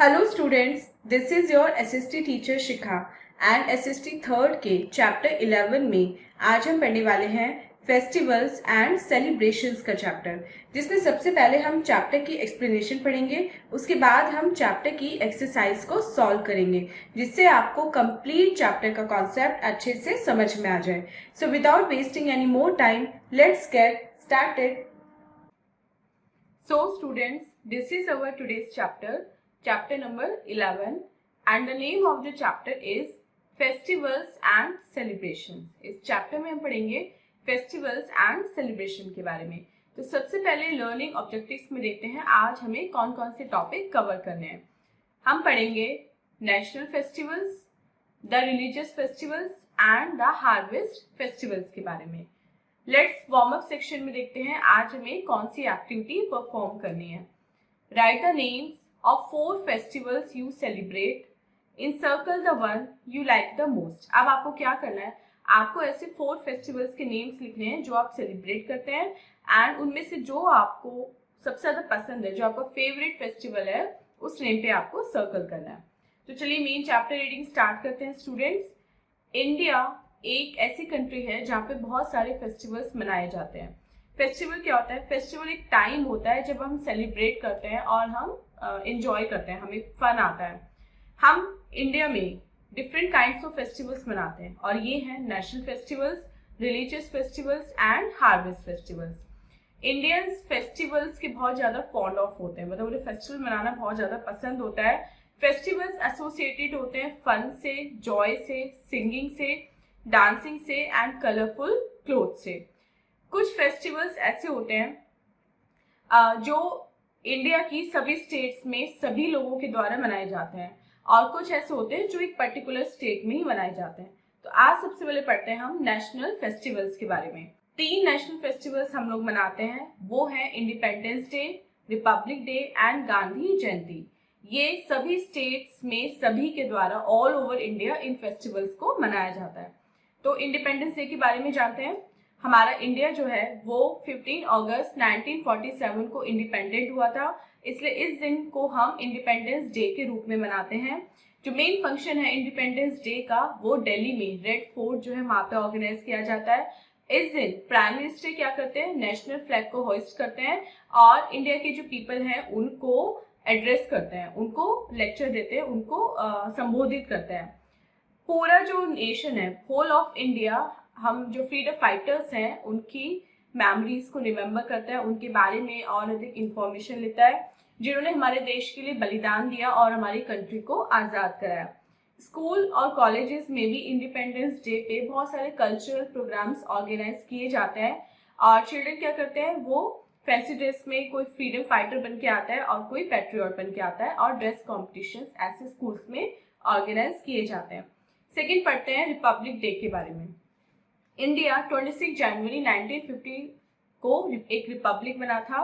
Hello students, this is your SST teacher Shikha and SST third के chapter 11 में आज हम पढ़ने वाले हैं फेस्टिवल्स एंड सेलिब्रेशंस का चैप्टर, जिसमें सबसे पहले हम चैप्टर की एक्सप्लेनेशन पढ़ेंगे। उसके बाद हम चैप्टर की एक्सरसाइज को सॉल्व करेंगे, जिससे आपको कंप्लीट चैप्टर का कॉन्सेप्ट अच्छे से समझ में आ जाए। So without wasting any more time, let's get started. So students, this is our today's chapter number 11, and the name of the chapter is Festivals and Celebrations. इस चैप्टर में हम पढ़ेंगे फेस्टिवल्स एंड सेलिब्रेशन के बारे में। तो सबसे पहले लर्निंग ऑब्जेक्टिव्स में देखते हैं आज हमें कौन कौन से टॉपिक कवर करने हैं। हम पढ़ेंगे national festivals, the religious festivals and the harvest festivals के बारे में। लेट्स वार्म अप सेक्शन में देखते हैं आज हमें कौन सी एक्टिविटी परफॉर्म करनी है। Right the names of 4 festivals you celebrate, encircle the one you like the most. अब आपको क्या करना है, आपको ऐसे 4 फेस्टिवल्स के नेम्स लिखने हैं जो आप सेलिब्रेट करते हैं, एंड उनमें से जो आपको सबसे ज्यादा पसंद है, जो आपका फेवरेट फेस्टिवल है, उस नेम पे आपको सर्कल करना है। तो चलिए मेन चैप्टर रीडिंग स्टार्ट करते हैं स्टूडेंट्स। इंडिया एक ऐसी कंट्री है जहाँ पे बहुत सारे फेस्टिवल्स मनाए जाते हैं। फेस्टिवल क्या होता है? फेस्टिवल एक टाइम होता है जब हम सेलिब्रेट करते हैं और हम एंजॉय करते हैं, हमें फन आता है। हम इंडिया में डिफरेंट काइंड्स ऑफ फेस्टिवल्स मनाते हैं, और ये हैं national festivals, religious festivals and harvest festivals. Indians festivals के बहुत ज्यादा फॉन्ड ऑफ होते हैं, मतलब उन्हें फेस्टिवल मनाना बहुत ज्यादा पसंद होता है। फेस्टिवल्स एसोसिएटेड होते हैं फन से, जॉय से, सिंगिंग से, डांसिंग से एंड कलरफुल क्लोथ से। कुछ फेस्टिवल्स ऐसे होते हैं जो इंडिया की सभी स्टेट्स में सभी लोगों के द्वारा मनाए जाते हैं, और कुछ ऐसे होते हैं जो एक पर्टिकुलर स्टेट में ही मनाए जाते हैं। तो आज सबसे पहले पढ़ते हैं हम नेशनल फेस्टिवल्स के बारे में। 3 नेशनल फेस्टिवल्स हम लोग मनाते हैं, वो है independence day, republic day and Gandhi Jayanti. ये सभी स्टेट्स में सभी के द्वारा ऑल ओवर इंडिया इन फेस्टिवल्स को मनाया जाता है। तो इंडिपेंडेंस डे के बारे में जानते हैं। हमारा इंडिया जो है वो 15 अगस्त 1947 को इंडिपेंडेंट हुआ था, इसलिए इस दिन को हम इंडिपेंडेंस डे के रूप में मनाते हैं। जो मेन फंक्शन है इंडिपेंडेंस डे का, वो दिल्ली में रेड फोर्ट जो है वहां पे ऑर्गेनाइज किया जाता है। इस दिन प्राइम मिनिस्टर क्या करते हैं, नेशनल फ्लैग को होइस्ट करते हैं और इंडिया के जो पीपल हैं उनको एड्रेस करते हैं, उनको लेक्चर देते हैं, उनको संबोधित करते हैं। पूरा जो नेशन है, होल ऑफ इंडिया, हम जो फ्रीडम फाइटर्स हैं उनकी मेमोरीज को रिमेम्बर करता है, उनके बारे में और अधिक इंफॉर्मेशन लेता है, जिन्होंने हमारे देश के लिए बलिदान दिया और हमारी कंट्री को आजाद कराया। स्कूल और कॉलेजेस में भी इंडिपेंडेंस डे पे बहुत सारे कल्चरल प्रोग्राम्स ऑर्गेनाइज किए जाते हैं, और चिल्ड्रन क्या करते हैं, वो फैंसी ड्रेस में कोई फ्रीडम फाइटर बन के आता है और कोई पेट्रियट बन के आता है, और ड्रेस कॉम्पिटिशन ऐसे स्कूल्स में ऑर्गेनाइज किए जाते हैं। सेकेंड पढ़ते हैं रिपब्लिक डे के बारे में। इंडिया 26 जनवरी 1950 को एक रिपब्लिक बना था,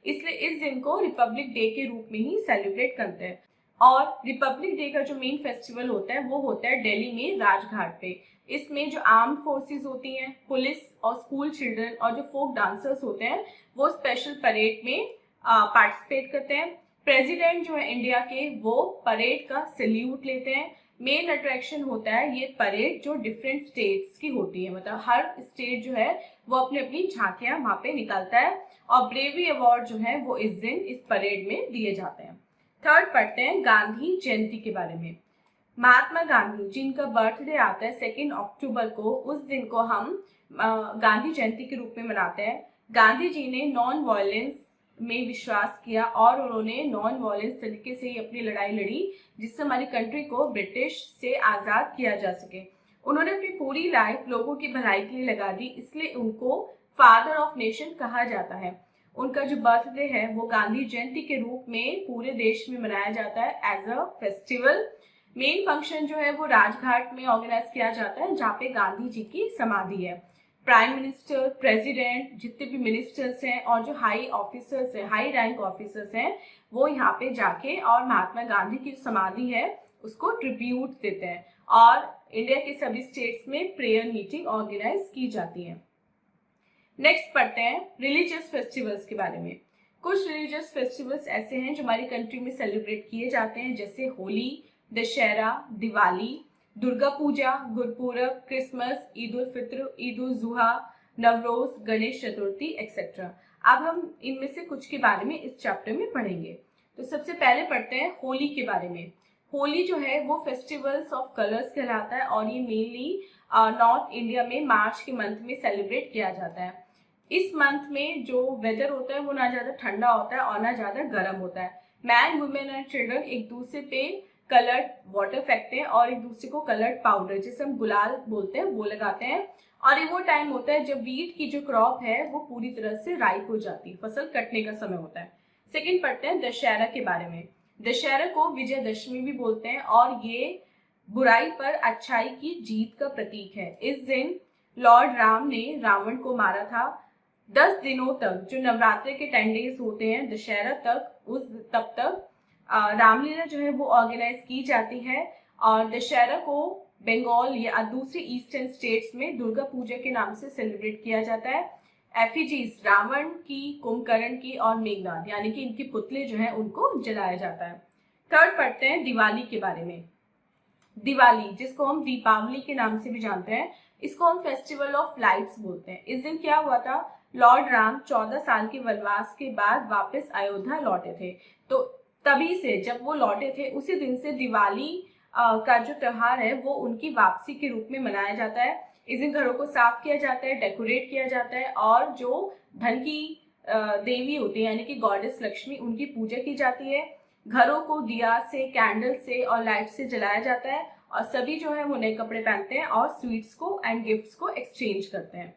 इसलिए इस दिन को रिपब्लिक डे के रूप में ही सेलिब्रेट करते हैं। और रिपब्लिक डे का जो मेन फेस्टिवल होता है वो होता है दिल्ली में राजघाट पे। इसमें जो आर्म्ड फोर्सेस होती हैं, पुलिस और स्कूल चिल्ड्रन और जो फोक डांसर्स होते हैं, वो स्पेशल परेड में पार्टिसिपेट करते हैं। प्रेसिडेंट जो है इंडिया के, वो परेड का सैल्यूट लेते हैं। मेन अट्रैक्शन होता है ये परेड जो डिफरेंट स्टेट्स की होती है, मतलब हर स्टेट जो है वो अपनी अपनी झांकियां वहां पे निकालता है, और ब्रेवरी अवार्ड जो है वो इस दिन इस परेड में दिए जाते हैं। थर्ड पढ़ते हैं गांधी जयंती के बारे में। महात्मा गांधी जिनका बर्थडे आता है 2 अक्टूबर को, उस दिन को हम गांधी जयंती के रूप में मनाते हैं। गांधी जी ने नॉन वायलेंस में विश्वास किया और उन्होंने नॉन वायलेंस तरीके से ही अपनी लड़ाई लड़ी, जिससे हमारी कंट्री को ब्रिटिश से आजाद किया जा सके। उन्होंने अपनी पूरी लाइफ लोगों की भलाई के लिए लगा दी, इसलिए उनको फादर ऑफ नेशन कहा जाता है। उनका जो बर्थडे है वो गांधी जयंती के रूप में पूरे देश में मनाया जाता है as a festival. Main function जो है वो राजघाट में ऑर्गेनाइज किया जाता है, जहाँ पे गांधी जी की समाधि है। प्राइम मिनिस्टर, प्रेसिडेंट, जितने भी मिनिस्टर्स हैं और जो हाई ऑफिसर्स हैं, हाई रैंक ऑफिसर्स हैं, वो यहाँ पे जाके और महात्मा गांधी की समाधि है उसको ट्रिब्यूट देते हैं, और इंडिया के सभी स्टेट्स में प्रेयर मीटिंग ऑर्गेनाइज की जाती है। नेक्स्ट पढ़ते हैं रिलीजियस फेस्टिवल्स के बारे में। कुछ रिलीजियस फेस्टिवल्स ऐसे हैं जो हमारी कंट्री में सेलिब्रेट किए जाते हैं, जैसे होली, दशहरा, दिवाली, दुर्गा पूजा, गुरपूरब, क्रिसमस, ईद उल फित्र, ईद उल जुहा, नवरोज, गणेश चतुर्थी एक्सेट्रा। अब हम इनमें से कुछ के बारे में इस चैप्टर में पढ़ेंगे। तो सबसे पहले पढ़ते हैं होली के बारे में। होली जो है वो फेस्टिवल्स ऑफ कलर्स कहलाता है और ये मेनली नॉर्थ इंडिया में मार्च के मंथ में सेलिब्रेट किया जाता है। इस मंथ में जो वेदर होता है वो ना ज्यादा ठंडा होता है और ना ज्यादा गर्म होता है। मैन, वुमेन एंड चिल्ड्रन एक दूसरे पे कलर्ड वाटर फेंकते हैं और एक दूसरे को कलर्ड पाउडर, जिसे हम गुलाल बोलते हैं, वो लगाते हैं। और ये वो टाइम होता है जब वीट की जो क्रॉप है वो पूरी तरह से राइप हो जाती है, फसल कटने का समय होता है। सेकेंड पढ़ते हैं दशहरा के बारे में। दशहरा को विजयदशमी भी बोलते हैं और ये बुराई पर अच्छाई की जीत का प्रतीक है। इस दिन लॉर्ड राम ने रावण को मारा था। 10 दिनों तक, जो नवरात्रि के 10 डेज होते हैं दशहरा तक, तब तक रामलीला जो है वो ऑर्गेनाइज की जाती है। और दशहरा को बंगाल या दूसरे ईस्टर्न स्टेट्स में दुर्गा पूजा के नाम से सेलिब्रेट किया जाता है। एफिजीज, रावण की, कुंभकर्ण की और मेघनाद यानी कि इनके पुतले जो है उनको जलाया जाता है। थर्ड पढ़ते हैं दिवाली के बारे में। दिवाली, जिसको हम दीपावली के नाम से भी जानते हैं, इसको हम फेस्टिवल ऑफ लाइट्स बोलते हैं। इस दिन क्या हुआ था, लॉर्ड राम 14 साल के वनवास के बाद वापस अयोध्या लौटे थे। तो तभी से, जब वो लौटे थे उसी दिन से दिवाली का जो त्योहार है वो उनकी वापसी के रूप में मनाया जाता है। इस दिन घरों को साफ किया जाता है, डेकोरेट किया जाता है और जो धन की देवी होती है यानी कि गॉडेस लक्ष्मी, उनकी पूजा की जाती है। घरों को दिया से, कैंडल से और लाइट से जलाया जाता है और सभी जो है वो नए कपड़े पहनते हैं और स्वीट्स को एंड गिफ्ट्स को एक्सचेंज करते हैं।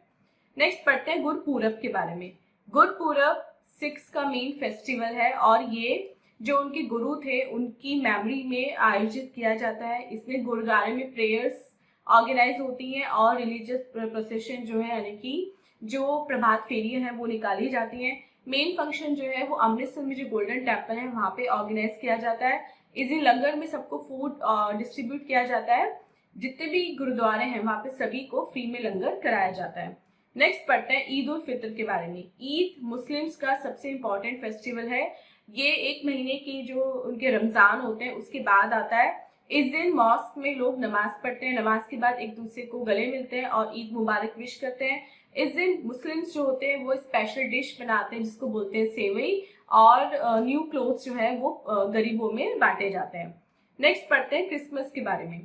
नेक्स्ट पढ़ते हैं गुरपूरब के बारे में। गुरपूरब सिख्स का मेन फेस्टिवल है और ये जो उनके गुरु थे उनकी मेमोरी में आयोजित किया जाता है। इसमें गुरुद्वारे में प्रेयर्स ऑर्गेनाइज होती हैं और रिलीजियस प्रोसेशन जो है यानी कि जो प्रभात फेरियां हैं वो निकाली जाती हैं। मेन फंक्शन जो है वो अमृतसर में जो गोल्डन टेम्पल है वहां पे ऑर्गेनाइज किया जाता है। इस दिन लंगर में सबको फूड डिस्ट्रीब्यूट किया जाता है। जितने भी गुरुद्वारे हैं वहां पे सभी को फ्री में लंगर कराया जाता है। नेक्स्ट पढ़ते हैं ईद उल फित्र के बारे में। ईद मुस्लिम्स का सबसे इम्पोर्टेंट फेस्टिवल है। ये एक महीने की जो उनके रमजान होते हैं उसके बाद आता है। इस दिन मॉस्क में लोग नमाज पढ़ते हैं, नमाज के बाद एक दूसरे को गले मिलते हैं और ईद मुबारक विश करते हैं। इस दिन मुस्लिम्स जो होते हैं वो स्पेशल डिश बनाते हैं जिसको बोलते हैं सेवई, और न्यू क्लोथ्स जो है वो गरीबों में बांटे जाते हैं। नेक्स्ट पढ़ते हैं क्रिसमस के बारे में।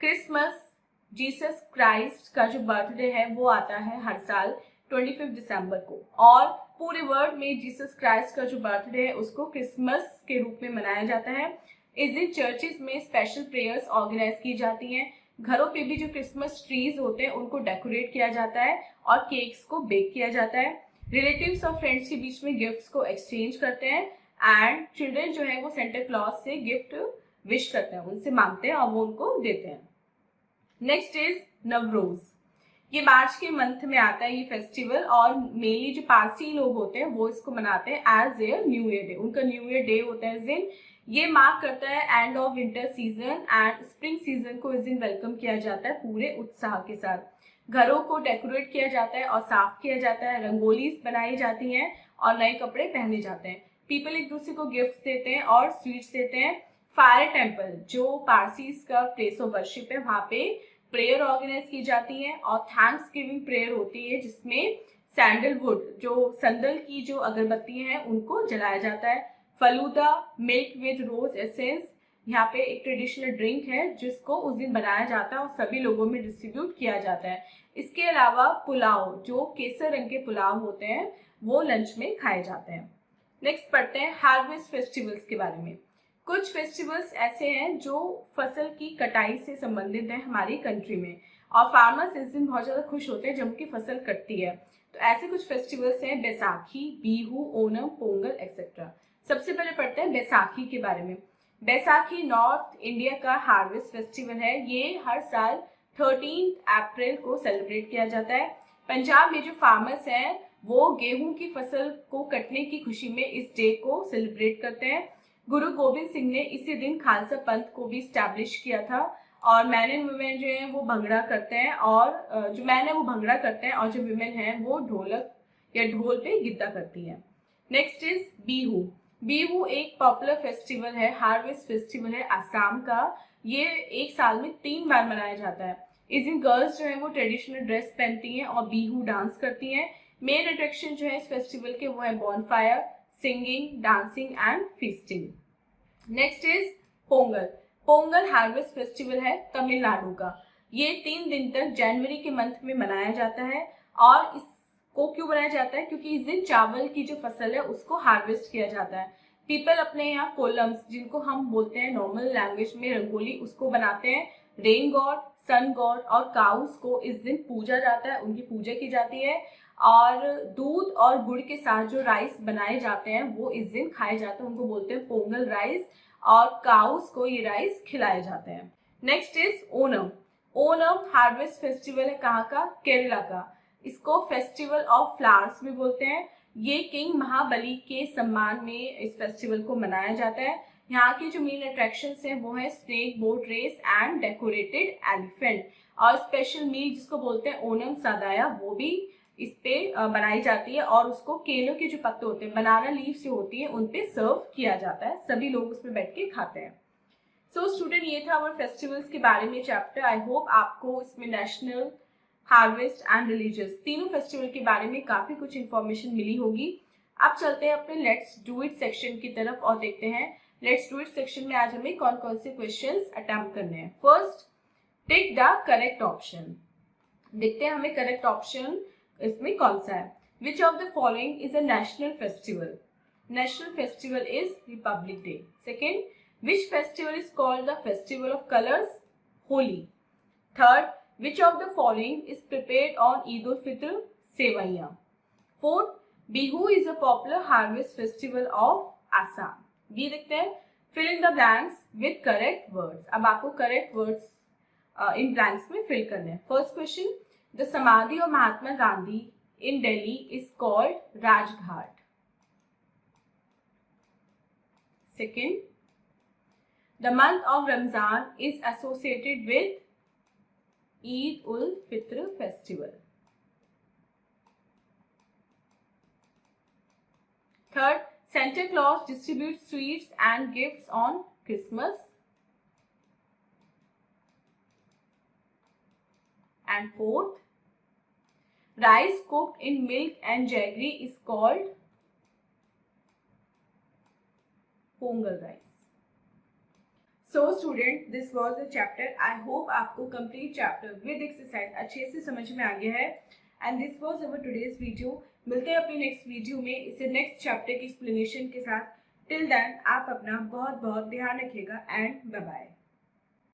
क्रिसमस जीसस क्राइस्ट का जो बर्थडे है वो आता है हर साल 25 दिसंबर को और पूरे वर्ल्ड में जीसस क्राइस्ट का जो बर्थडे है उसको क्रिसमस के रूप में मनाया जाता है। इस दिन चर्चेस में स्पेशल प्रेयर्स ऑर्गेनाइज की जाती हैं। घरों पे भी जो क्रिसमस ट्रीज होते हैं उनको डेकोरेट किया जाता है और केक्स को बेक किया जाता है। रिलेटिव्स और फ्रेंड्स के बीच में गिफ्ट्स को एक्सचेंज करते हैं एंड चिल्ड्रन जो है वो सेंटा क्लॉज से गिफ्ट विश करते हैं, उनसे मांगते हैं और वो उनको देते हैं। Next is Navroz. ये मार्च के मंथ में आता है ये फेस्टिवल और मेनली जो पारसी लोग होते हैं वो इसको मनाते हैं as their new year day. उनका न्यू ईयर डे होता है इस दिन। ये मार्क करता है end of winter season and spring season को इस दिन वेलकम किया जाता है पूरे उत्साह के साथ। घरों को डेकोरेट किया जाता है और साफ किया जाता है, रंगोलीज बनाई जाती हैं और नए कपड़े पहने जाते हैं। पीपल एक दूसरे को गिफ्ट देते हैं और स्वीट्स देते हैं। फायर टेम्पल, जो पारसीज का प्लेस ऑफ वर्शिप है, वहां पे प्रेयर ऑर्गेनाइज की जाती है और थैंक्स गिविंग प्रेयर होती है जिसमें सैंडलवुड, जो संदल की जो अगरबत्ती हैं उनको जलाया जाता है। Falooda, milk with rose essence, यहाँ पे एक ट्रेडिशनल ड्रिंक है जिसको उस दिन बनाया जाता है और सभी लोगों में डिस्ट्रीब्यूट किया जाता है। इसके अलावा पुलाव, जो केसर रंग के पुलाव होते हैं, वो लंच में खाए जाते हैं। नेक्स्ट पढ़ते हैं हार्वेस्ट फेस्टिवल्स के बारे में। कुछ फेस्टिवल्स ऐसे हैं जो फसल की कटाई से संबंधित है हमारी कंट्री में और फार्मर्स इस दिन बहुत ज्यादा खुश होते हैं जब उनकी फसल कटती है। तो ऐसे कुछ फेस्टिवल्स हैं बैसाखी, बिहू, ओणम, पोंगल एक्सेट्रा। सबसे पहले पढ़ते हैं बैसाखी के बारे में। बैसाखी नॉर्थ इंडिया का हार्वेस्ट फेस्टिवल है। ये हर साल 13 अप्रैल को सेलिब्रेट किया जाता है। पंजाब में जो फार्मर्स हैं वो गेहूं की फसल को कटने की खुशी में इस डे को सेलिब्रेट करते हैं। गुरु गोविंद सिंह ने इसी दिन खालसा पंथ को भी स्टैब्लिश किया था और मैन एंड वुमेन जो है वो भंगड़ा करते हैं और जो मैन है वो भंगड़ा करते हैं और जो वुमेन है वो ढोलक या ढोल पे गिद्दा करती है। Next is Bihu. बिहू एक पॉपुलर फेस्टिवल है, हार्वेस्ट फेस्टिवल है असम का। ये एक साल में 3 बार मनाया जाता है। इस दिन गर्ल्स जो है वो ट्रेडिशनल ड्रेस पहनती हैं और बिहू डांस करती हैं। मेन अट्रैक्शन जो है इस फेस्टिवल के वो है bonfire, singing, dancing and feasting. Next is Pongal. Pongal harvest festival है तमिलनाडु का। ये 3 दिन तक जनवरी के मंथ में मनाया जाता है। और इसको क्यों बनाया जाता है? क्योंकि इस दिन चावल की जो फसल है उसको हार्वेस्ट किया जाता है। पीपल अपने यहाँ कोलम्स, जिनको हम बोलते हैं नॉर्मल लैंग्वेज में रंगोली, उसको बनाते हैं। रेन गॉड, सन गॉड और काउस को इस दिन पूजा जाता है, उनकी पूजा की जाती है। और दूध और गुड़ के साथ जो राइस बनाए जाते हैं वो इस दिन खाए जाते हैं, उनको बोलते हैं पोंगल राइस। और काउस को ये राइस खिलाए जाते हैं। Next is Onam. Onam harvest festival है कहाँ का? केरला का। इसको फेस्टिवल ऑफ फ्लावर्स भी बोलते हैं। ये किंग महाबली के सम्मान में इस फेस्टिवल को मनाया जाता है। यहाँ की जो मेन अट्रैक्शंस हैं वो है snake boat race and decorated elephant. और स्पेशल मील जिसको बोलते हैं ओणम सदाया, वो भी इस पे बनाई जाती है। और उसको केलों के जो पत्ते होते हैं, बनाना लीव्स जो होती है, उन पे सर्व किया जाता है। सभी लोग उस पे बैठ के खाते हैं। सो स्टूडेंट, ये था हमारे फेस्टिवल्स के बारे में चैप्टर। आई होप आपको इसमें नेशनल, हार्वेस्ट एंड रिलीजियस तीनों फेस्टिवल के बारे में काफी कुछ इंफॉर्मेशन मिली होगी। अब चलते हैं अपने लेट्स डू इट सेक्शन की तरफ और देखते हैं लेट्स डू इट सेक्शन में आज हमें कौन कौन से क्वेश्चंस अटेम्प्ट करने हैं। First, tick the correct option. देखते हैं हमें करेक्ट ऑप्शन इसमें कौन सा है। Which of the following is a national festival? National festival is Republic day. Second, which festival is called the festival of colours? Holi. Third, which of the following is prepared on Eid al-Fitr? Sevaiya. Fourth, Bihu is a popular harvest festival of Assam. ये देखते हैं, fill in the blanks with correct words. अब आपको correct words in blanks में fill करने हैं। First question, the Samadhi of Mahatma Gandhi in Delhi is called Rajghat. Second, the month of Ramzan is associated with Eid ul-Fitr festival. Third, Santa Claus distributes sweets and gifts on Christmas. And fourth, rice cooked in milk and jaggery is called Pongal rice. So student, this was the chapter. I hope आपको complete chapter with exercise अच्छे से समझ में आ गया है। And this was our today's video. मिलते हैं अपने नेक्स्ट वीडियो में इसे नेक्स्ट चैप्टर की एक्सप्लेनेशन के साथ। टिल देन आप अपना बहुत बहुत ध्यान रखिएगा एंड बाय बाय।